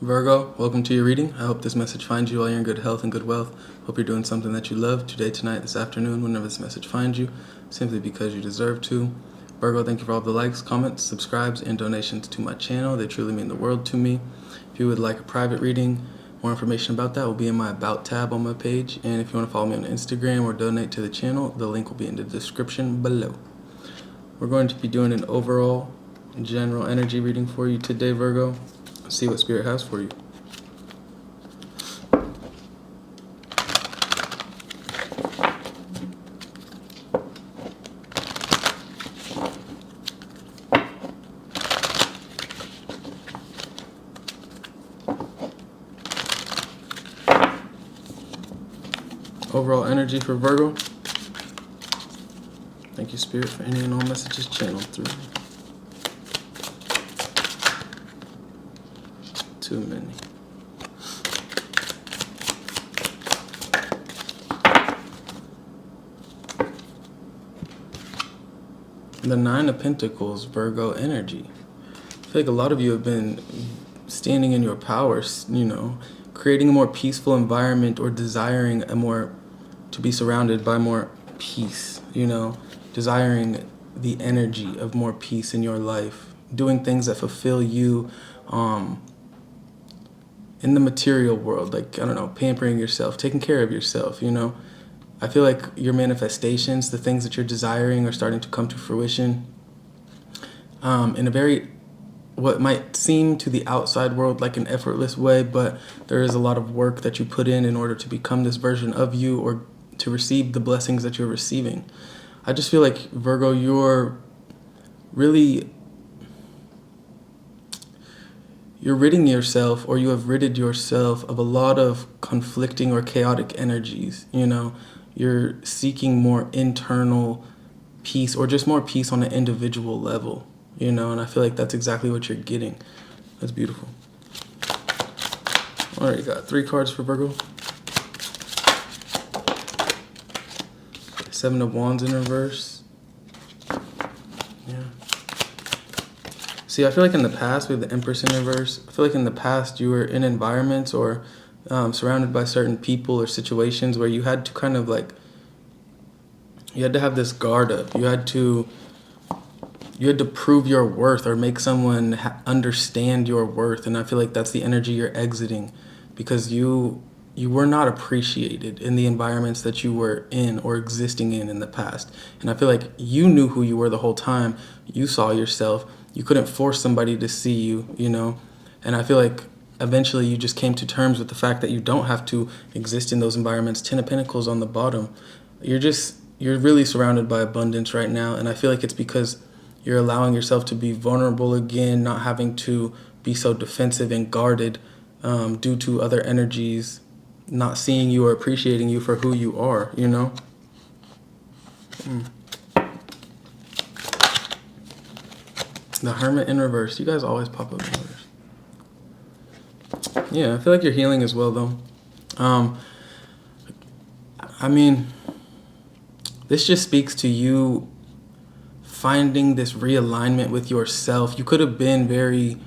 Virgo, welcome to your reading. I hope this message finds you while you're in good health and good wealth. Hope you're doing something that you love today, tonight, this afternoon, whenever this message finds you, simply because you deserve to. Virgo, thank you for all the likes, comments, subscribes, and donations to my channel. They truly mean the world to me. If you would like a private reading, more information about that will be in my About tab on my page. And if you want to follow me on Instagram or donate to the channel, the link will be in the description below. We're going to be doing an overall general energy reading for you today, Virgo. See what Spirit has for you. Overall energy for Virgo. Thank you, Spirit, for any and all messages channeled through. Too many. The Nine of Pentacles, Virgo energy. I feel like a lot of you have been standing in your power, creating a more peaceful environment or desiring to be surrounded by more peace, desiring the energy of more peace in your life, doing things that fulfill you, in the material world, pampering yourself, taking care of yourself, I feel like your manifestations, the things that you're desiring are starting to come to fruition in a very, what might seem to the outside world like an effortless way, but there is a lot of work that you put in order to become this version of you or to receive the blessings that you're receiving. I just feel like, Virgo, you're ridding yourself, or you have ridded yourself of a lot of conflicting or chaotic energies. You're seeking more internal peace, or just more peace on an individual level, and I feel like that's exactly what you're getting. That's beautiful. All right, got 3 cards for Virgo. 7 of Wands in reverse. Yeah. See, I feel like in the past, we have the Empress in reverse. I feel like in the past, you were in environments or surrounded by certain people or situations where you had to you had to have this guard up. You had to prove your worth or make someone understand your worth. And I feel like that's the energy you're exiting, because you were not appreciated in the environments that you were in or existing in the past. And I feel like you knew who you were the whole time. You saw yourself. You couldn't force somebody to see you, And I feel like eventually you just came to terms with the fact that you don't have to exist in those environments. 10 of Pentacles on the bottom. You're really surrounded by abundance right now. And I feel like it's because you're allowing yourself to be vulnerable again, not having to be so defensive and guarded due to other energies not seeing you or appreciating you for who you are, The Hermit in reverse. You guys always pop up in reverse. Yeah, I feel like you're healing as well, though. This just speaks to you finding this realignment with yourself. You could have been very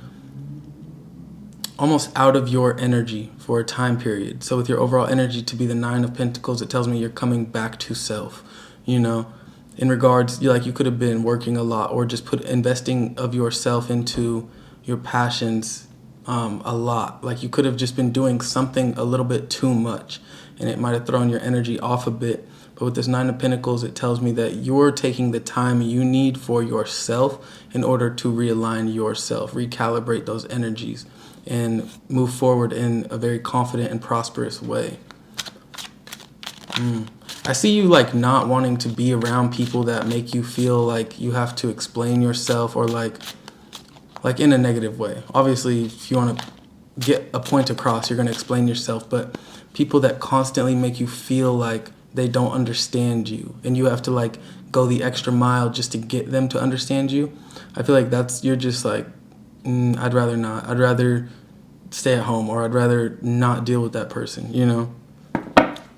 almost out of your energy for a time period. So with your overall energy to be the 9 of Pentacles, it tells me you're coming back to self, in regards, you could have been working a lot or just investing of yourself into your passions a lot. Like you could have just been doing something a little bit too much, and it might have thrown your energy off a bit. But with this 9 of Pentacles, it tells me that you're taking the time you need for yourself in order to realign yourself, recalibrate those energies, and move forward in a very confident and prosperous way. I see you not wanting to be around people that make you feel like you have to explain yourself, or like in a negative way. Obviously, if you want to get a point across, you're going to explain yourself, but people that constantly make you feel like they don't understand you and you have to go the extra mile just to get them to understand you. I feel like you're just I'd rather not. I'd rather stay at home, or I'd rather not deal with that person,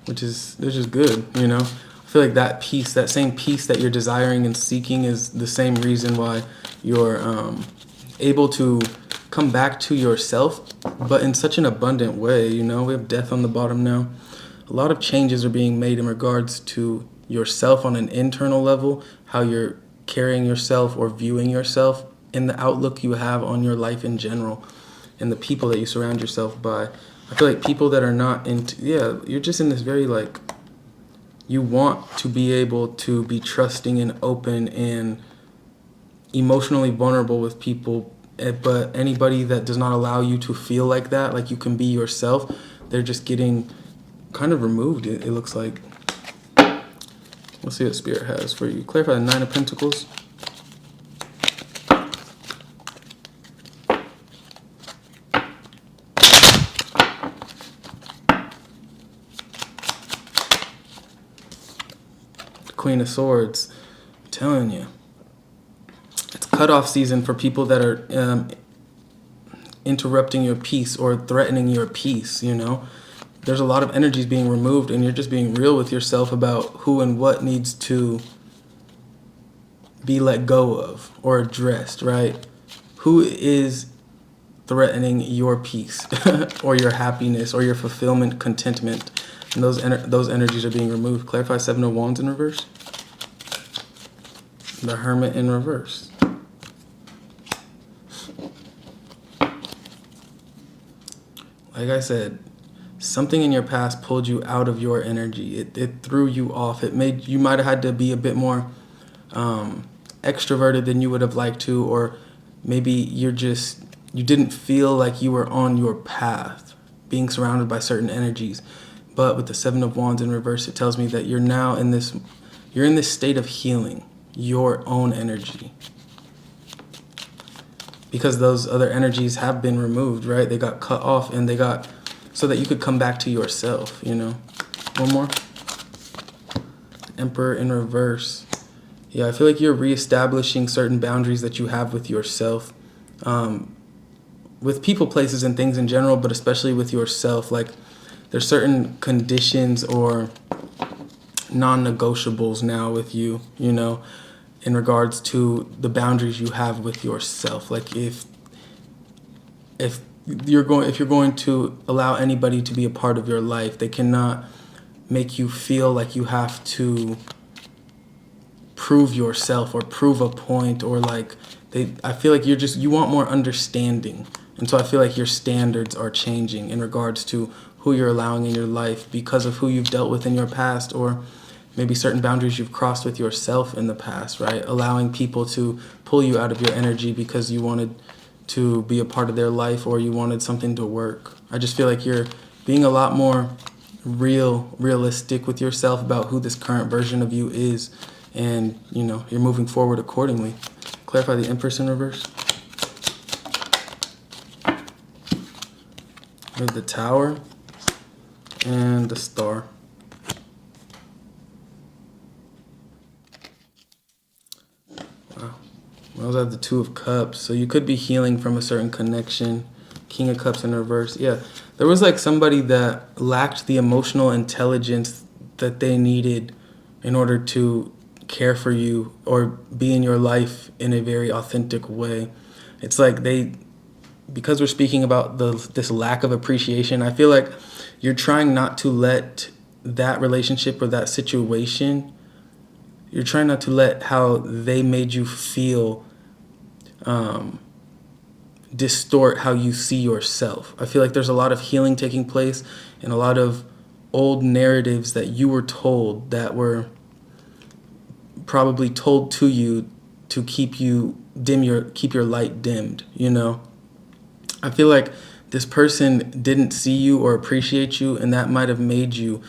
which is good, I feel like that peace, that same peace that you're desiring and seeking, is the same reason why you're able to come back to yourself, but in such an abundant way. You know, we have death on the bottom now. A lot of changes are being made in regards to yourself on an internal level, how you're carrying yourself or viewing yourself, and the outlook you have on your life in general, and the people that you surround yourself by. I feel like people that are not into, yeah, you're just in this very like, you want to be able to be trusting and open and emotionally vulnerable with people, but anybody that does not allow you to feel like that, like you can be yourself, they're just getting kind of removed, it looks like. Let's see what Spirit has for you. Clarify the Nine of Pentacles. Queen of Swords. I'm telling you, it's cutoff season for people that are interrupting your peace or threatening your peace, you know. There's a lot of energies being removed, and you're just being real with yourself about who and what needs to be let go of or addressed, right? Who is threatening your peace or your happiness or your fulfillment, contentment, and those energies are being removed. Clarify Seven of Wands in reverse. The Hermit in reverse. Like I said, something in your past pulled you out of your energy. It threw you off. It made you might have had to be a bit more extroverted than you would have liked to, or maybe you didn't feel like you were on your path, being surrounded by certain energies. But with the Seven of Wands in reverse, it tells me that you're now in this state of healing your own energy, because those other energies have been removed, right? They got cut off, and they got so that you could come back to yourself, you know. One more. Emperor in reverse. Yeah, I feel like you're reestablishing certain boundaries that you have with yourself, with people, places, and things in general, but especially with yourself. Like, there's certain conditions or non-negotiables now with you, you know, in regards to the boundaries you have with yourself. Like, if you're going to allow anybody to be a part of your life, they cannot make you feel like you have to prove yourself or prove a point, or like I feel like you want more understanding. And so I feel like your standards are changing in regards to who you're allowing in your life because of who you've dealt with in your past, or maybe certain boundaries you've crossed with yourself in the past, right? Allowing people to pull you out of your energy because you wanted to be a part of their life, or you wanted something to work. I just feel like you're being a lot more realistic with yourself about who this current version of you is, and, you know, you're moving forward accordingly. Clarify the Empress in reverse. We have the Tower and the Star. Wow. We also have the Two of Cups. So you could be healing from a certain connection. King of Cups in reverse. Yeah. There was like somebody that lacked the emotional intelligence that they needed in order to care for you or be in your life in a very authentic way. It's like because we're speaking about this lack of appreciation, I feel like you're trying not to let that relationship or that situation, you're trying not to let how they made you feel distort how you see yourself. I feel like there's a lot of healing taking place and a lot of old narratives that you were told that were probably told to you to keep your light dimmed, you know. I feel like this person didn't see you or appreciate you, and that might have made you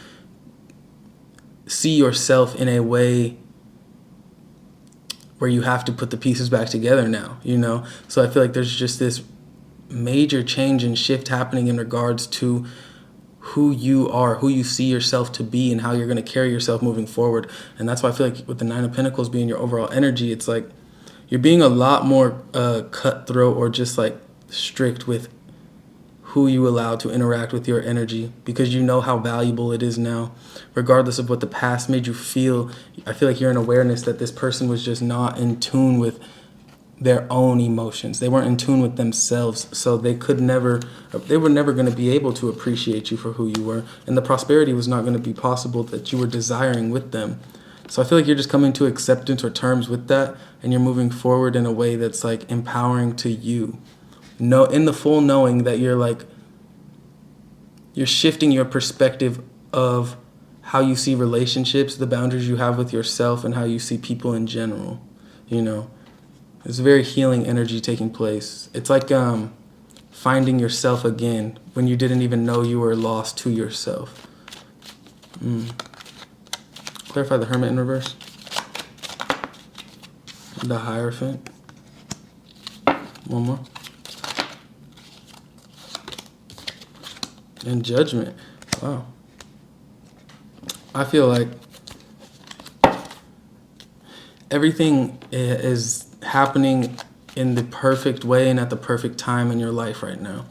see yourself in a way where you have to put the pieces back together now, you know? So I feel like there's just this major change and shift happening in regards to who you are, who you see yourself to be, and how you're going to carry yourself moving forward. And that's why I feel like with the Nine of Pentacles being your overall energy, it's like you're being a lot more cutthroat or just like strict with who you allow to interact with your energy, because you know how valuable it is now, regardless of what the past made you feel. I feel like you're in awareness that this person was just not in tune with their own emotions. They weren't in tune with themselves, so they were never going to be able to appreciate you for who you were, and the prosperity was not going to be possible that you were desiring with them. So I feel like you're just coming to acceptance or terms with that, and you're moving forward in a way that's like empowering to you. No, in the full knowing that you're shifting your perspective of how you see relationships, the boundaries you have with yourself, and how you see people in general. You know, there's a very healing energy taking place. It's like finding yourself again when you didn't even know you were lost to yourself. Clarify the Hermit in reverse. The Hierophant. One more. And Judgment. Wow. I feel like everything is happening in the perfect way and at the perfect time in your life right now.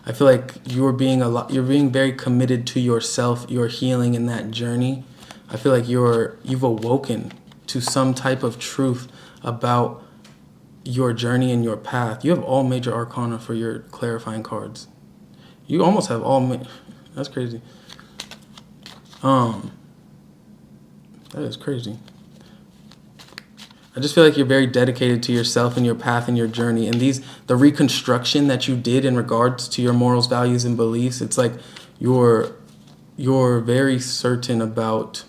I feel like you're being very committed to yourself, your healing in that journey. I feel like you've awoken to some type of truth about your journey and your path. You have all major arcana for your clarifying cards. You almost have that's crazy. That is crazy. I just feel like you're very dedicated to yourself and your path and your journey. And the reconstruction that you did in regards to your morals, values, and beliefs, it's like you're very certain about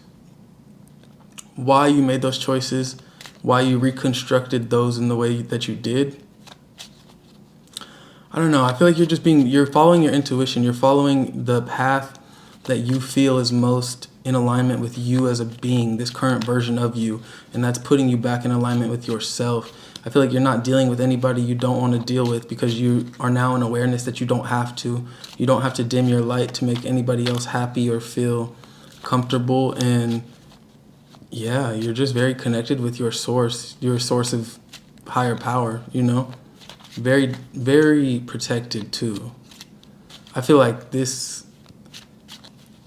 why you made those choices, why you reconstructed those in the way that you did. I don't know. I feel like you're following your intuition. You're following the path that you feel is most in alignment with you as a being, this current version of you, and that's putting you back in alignment with yourself. I feel like you're not dealing with anybody you don't want to deal with because you are now in awareness that you don't have to. You don't have to dim your light to make anybody else happy or feel comfortable. And yeah, you're just very connected with your source of higher power, you know? Very, very protected too. I feel like this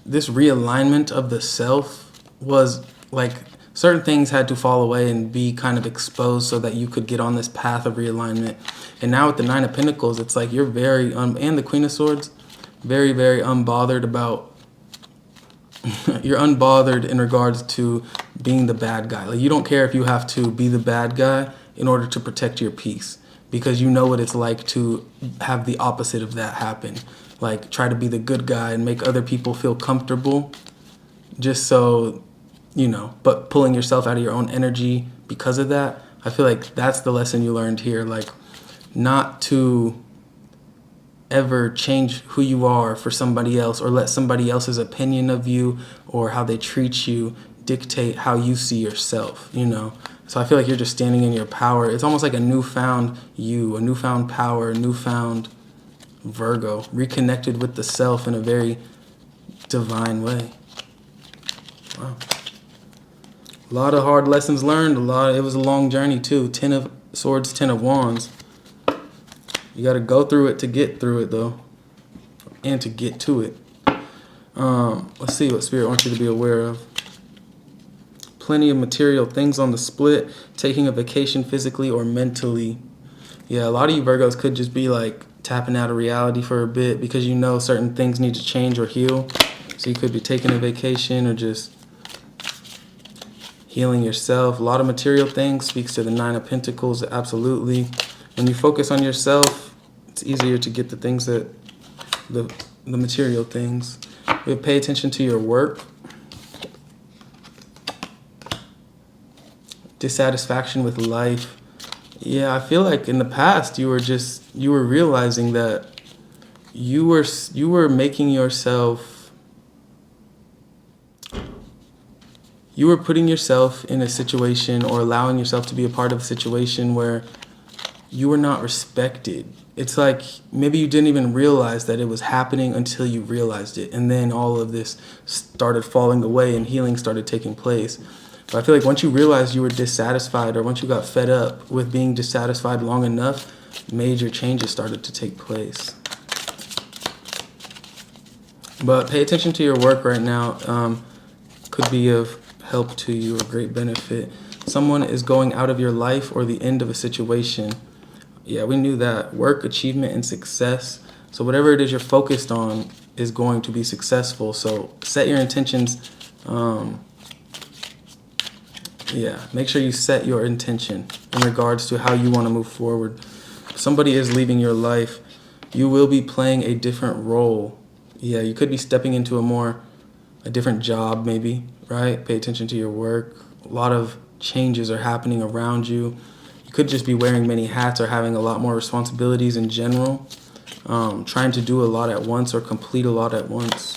realignment of the self was like certain things had to fall away and be kind of exposed so that you could get on this path of realignment. And now with the Nine of Pentacles, it's like you're very, and the Queen of Swords, very, very unbothered about, you're unbothered in regards to being the bad guy. Like you don't care if you have to be the bad guy in order to protect your peace because you know what it's like to have the opposite of that happen. Like try to be the good guy and make other people feel comfortable just so, but pulling yourself out of your own energy because of that. I feel like that's the lesson you learned here. Like not to ever change who you are for somebody else or let somebody else's opinion of you or how they treat you dictate how you see yourself, So I feel like you're just standing in your power. It's almost like a newfound you, a newfound power, a newfound Virgo, reconnected with the self in a very divine way. Wow. A lot of hard lessons learned. It was a long journey too. 10 of Swords, 10 of Wands. You got to go through it to get through it though. And to get to it. Let's see what Spirit wants you to be aware of. Plenty of material things on the split. Taking a vacation physically or mentally. Yeah, a lot of you Virgos could just be like tapping out of reality for a bit because certain things need to change or heal. So you could be taking a vacation or just healing yourself. A lot of material things speaks to the Nine of Pentacles, absolutely. When you focus on yourself, it's easier to get the things the material things. But pay attention to your work. Dissatisfaction with life. Yeah, I feel like in the past you were realizing that you were making yourself, you were putting yourself in a situation or allowing yourself to be a part of a situation where you were not respected. It's like maybe you didn't even realize that it was happening until you realized it. And then all of this started falling away and healing started taking place. But I feel like once you realized you were dissatisfied or once you got fed up with being dissatisfied long enough, major changes started to take place. But pay attention to your work right now. Could be of help to you or great benefit. someone is going out of your life or the end of a situation. Yeah, we knew that. Work, achievement, and success. So whatever it is you're focused on is going to be successful. So set your intentions. Make sure you set your intention in regards to how you want to move forward. If somebody is leaving your life, you will be playing a different role. Yeah, you could be stepping into a different job maybe, right? Pay attention to your work. A lot of changes are happening around you. You could just be wearing many hats or having a lot more responsibilities in general. Trying to do a lot at once or complete a lot at once.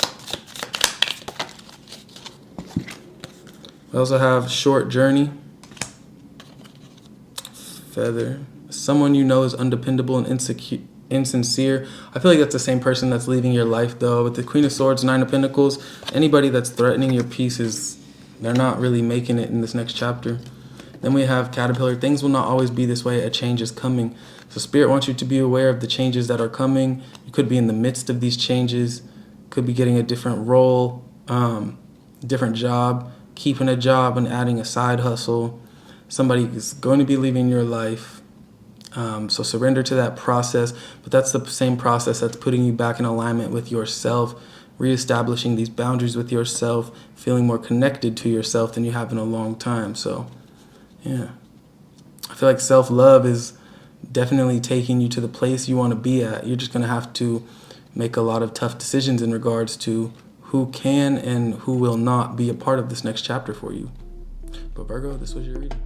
We also have short journey, feather. Someone you know is undependable and insincere. I feel like that's the same person that's leaving your life though. With the Queen of Swords, Nine of Pentacles, anybody that's threatening your peace they're not really making it in this next chapter. Then we have Caterpillar. Things will not always be this way. A change is coming. So Spirit wants you to be aware of the changes that are coming. You could be in the midst of these changes. Could be getting a different role, different job, keeping a job and adding a side hustle. Somebody is going to be leaving your life. So surrender to that process. But that's the same process that's putting you back in alignment with yourself, reestablishing these boundaries with yourself, feeling more connected to yourself than you have in a long time. So yeah, I feel like self-love is definitely taking you to the place you want to be at. You're just going to have to make a lot of tough decisions in regards to who can and who will not be a part of this next chapter for you. But Virgo, this was your reading.